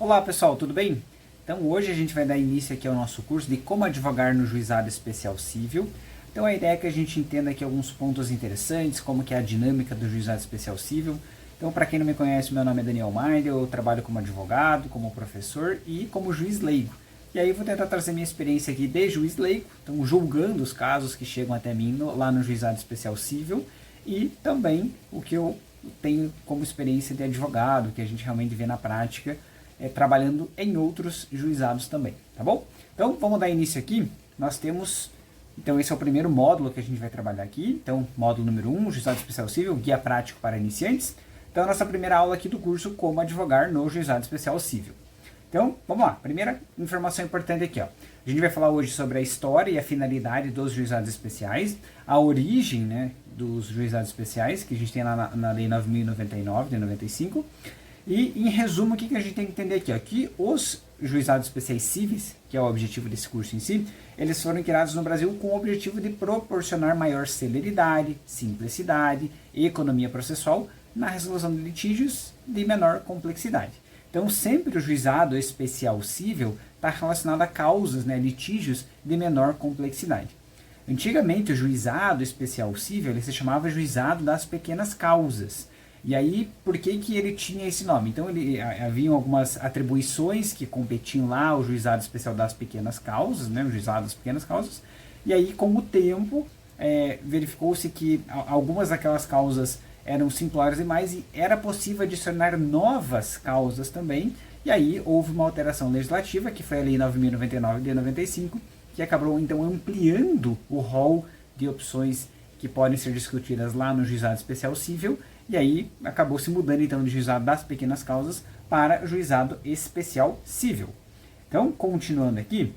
Olá pessoal, tudo bem? Então hoje a gente vai dar início aqui ao nosso curso de como advogar no juizado especial civil. Então a ideia é que a gente entenda aqui alguns pontos interessantes, como que é a dinâmica do juizado especial civil. Então para quem não me conhece, meu nome é Daniel Maier, eu trabalho como advogado, como professor e como juiz leigo. E aí vou tentar trazer minha experiência aqui de juiz leigo, então julgando os casos que chegam até mim lá no juizado especial civil e também o que eu tenho como experiência de advogado, que a gente realmente vê na prática, trabalhando em outros juizados também, tá bom? Então, vamos dar início aqui. Nós temos, então esse é o primeiro módulo que a gente vai trabalhar aqui. Então, módulo número 1, Juizado Especial Civil, Guia Prático para Iniciantes. Então, a nossa primeira aula aqui do curso, como advogar no Juizado Especial Civil. Então, vamos lá. Primeira informação importante aqui, ó. A gente vai falar hoje sobre a história e a finalidade dos juizados especiais, a origem, né, dos juizados especiais, que a gente tem lá na Lei 9.099, de 95. E, em resumo, o que a gente tem que entender aqui? Ó, que os juizados especiais cíveis, que é o objetivo desse curso em si, eles foram criados no Brasil com o objetivo de proporcionar maior celeridade, simplicidade e economia processual na resolução de litígios de menor complexidade. Então, sempre o juizado especial cível está relacionado a causas, né, litígios de menor complexidade. Antigamente, o juizado especial cível ele se chamava juizado das pequenas causas. E aí, por que ele tinha esse nome? Então, haviam algumas atribuições que competiam lá ao juizado especial das pequenas causas, né, o juizado das pequenas causas. E aí, com o tempo, verificou-se que algumas daquelas causas eram simplórias demais e era possível adicionar novas causas também. E aí, houve uma alteração legislativa, que foi a Lei 9.099 de 95, que acabou, então, ampliando o rol de opções que podem ser discutidas lá no juizado especial cível. E aí acabou se mudando então de juizado das pequenas causas para juizado especial civil. Então, continuando aqui,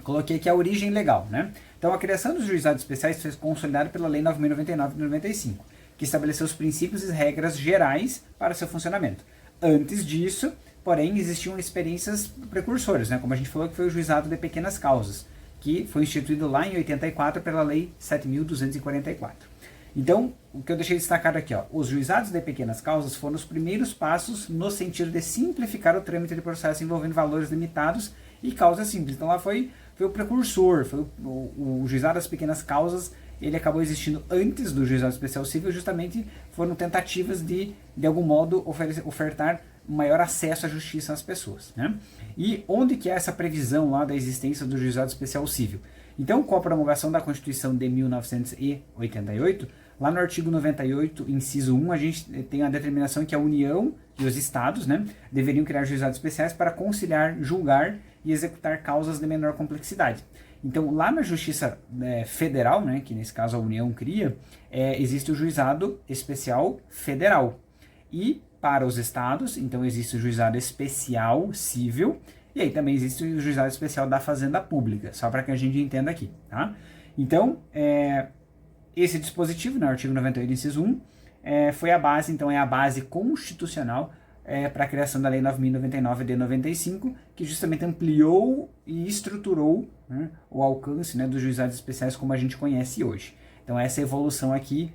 coloquei aqui a origem legal, né? Então, a criação dos juizados especiais foi consolidada pela Lei 9.099 de 95, que estabeleceu os princípios e regras gerais para seu funcionamento. Antes disso, porém, existiam experiências precursoras, né? Como a gente falou, que foi o juizado de pequenas causas, que foi instituído lá em 84 pela Lei 7.244. Então, o que eu deixei destacado aqui, ó, os juizados de pequenas causas foram os primeiros passos no sentido de simplificar o trâmite de processo envolvendo valores limitados e causas simples. Então, lá foi o precursor, foi o juizado das pequenas causas, ele acabou existindo antes do juizado especial civil, justamente foram tentativas de algum modo, ofertar maior acesso à justiça às pessoas, né? E onde que é essa previsão lá da existência do juizado especial civil? Então, com a promulgação da Constituição de 1988, lá no artigo 98, inciso 1, a gente tem a determinação que a União e os Estados, né, deveriam criar juizados especiais para conciliar, julgar e executar causas de menor complexidade. Então, lá na Justiça Federal, né, que nesse caso a União cria, existe o Juizado Especial Federal. E para os estados, então existe o Juizado Especial Civil, e aí também existe o Juizado Especial da Fazenda Pública, só para que a gente entenda aqui, tá? Então, esse dispositivo, no artigo 98, inciso 1, foi a base, então é a base constitucional para a criação da Lei 9.099 de 95, que justamente ampliou e estruturou, né, o alcance, né, dos juizados especiais como a gente conhece hoje. Então essa evolução aqui,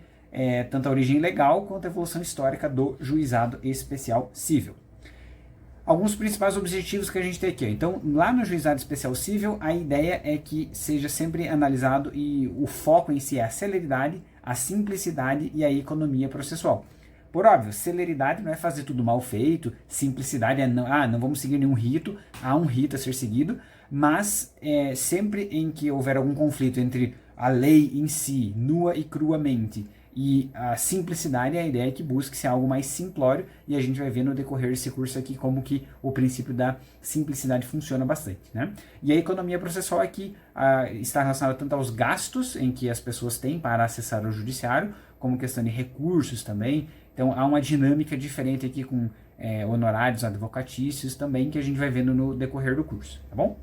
tanto a origem legal quanto a evolução histórica do juizado especial civil. Alguns principais objetivos que a gente tem aqui. Então, lá no juizado especial civil, a ideia é que seja sempre analisado e o foco em si é a celeridade, a simplicidade e a economia processual. Por óbvio, celeridade não é fazer tudo mal feito, simplicidade é não vamos seguir nenhum rito, há um rito a ser seguido, mas sempre em que houver algum conflito entre a lei em si, nua e cruamente, e a simplicidade, a ideia é que busque-se algo mais simplório, e a gente vai ver no decorrer desse curso aqui como que o princípio da simplicidade funciona bastante, né? E a economia processual aqui está relacionada tanto aos gastos em que as pessoas têm para acessar o judiciário, como questão de recursos também. Então há uma dinâmica diferente aqui com honorários advocatícios também, que a gente vai vendo no decorrer do curso, tá bom?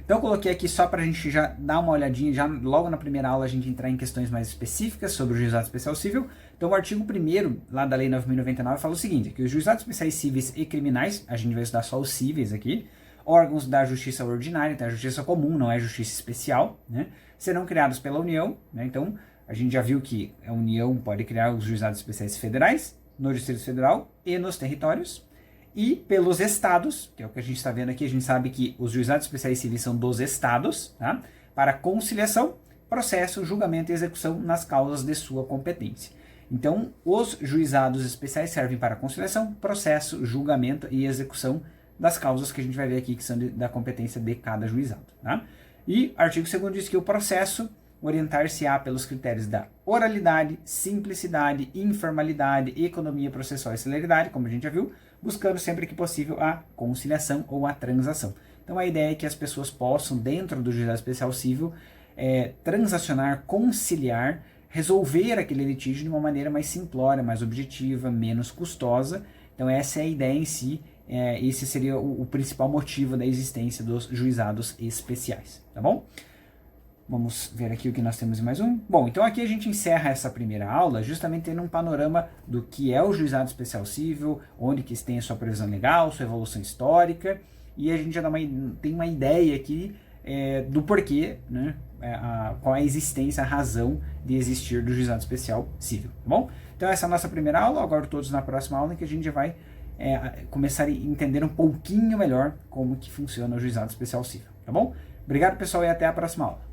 Então eu coloquei aqui só para a gente já dar uma olhadinha, já logo na primeira aula a gente entrar em questões mais específicas sobre o juizado especial civil. Então o artigo 1º lá da Lei 9.099 fala o seguinte, que os juizados especiais cíveis e criminais, a gente vai estudar só os cíveis aqui, órgãos da justiça ordinária, então a justiça comum, não é justiça especial, né, serão criados pela União, né, então a gente já viu que a União pode criar os juizados especiais federais, no Distrito Federal e nos territórios, e pelos estados, que é o que a gente está vendo aqui. A gente sabe que os juizados especiais civis são dos estados, tá? Para conciliação, processo, julgamento e execução nas causas de sua competência. Então, os juizados especiais servem para conciliação, processo, julgamento e execução das causas que a gente vai ver aqui, que são da competência de cada juizado. Tá? E artigo 2º diz que o processo orientar-se-á pelos critérios da oralidade, simplicidade, informalidade, economia processual e celeridade, como a gente já viu, buscando sempre que possível a conciliação ou a transação. Então a ideia é que as pessoas possam, dentro do juizado especial civil, transacionar, conciliar, resolver aquele litígio de uma maneira mais simplória, mais objetiva, menos custosa. Então essa é a ideia em si, esse seria o principal motivo da existência dos juizados especiais, tá bom? Vamos ver aqui o que nós temos em mais um. Bom, então aqui a gente encerra essa primeira aula justamente tendo um panorama do que é o juizado especial civil, onde que tem a sua previsão legal, sua evolução histórica, e a gente já tem uma ideia aqui do porquê, né, qual é a existência, a razão de existir do juizado especial civil, tá bom? Então essa é a nossa primeira aula, agora todos na próxima aula, em que a gente já vai começar a entender um pouquinho melhor como que funciona o juizado especial civil, tá bom? Obrigado, pessoal, e até a próxima aula.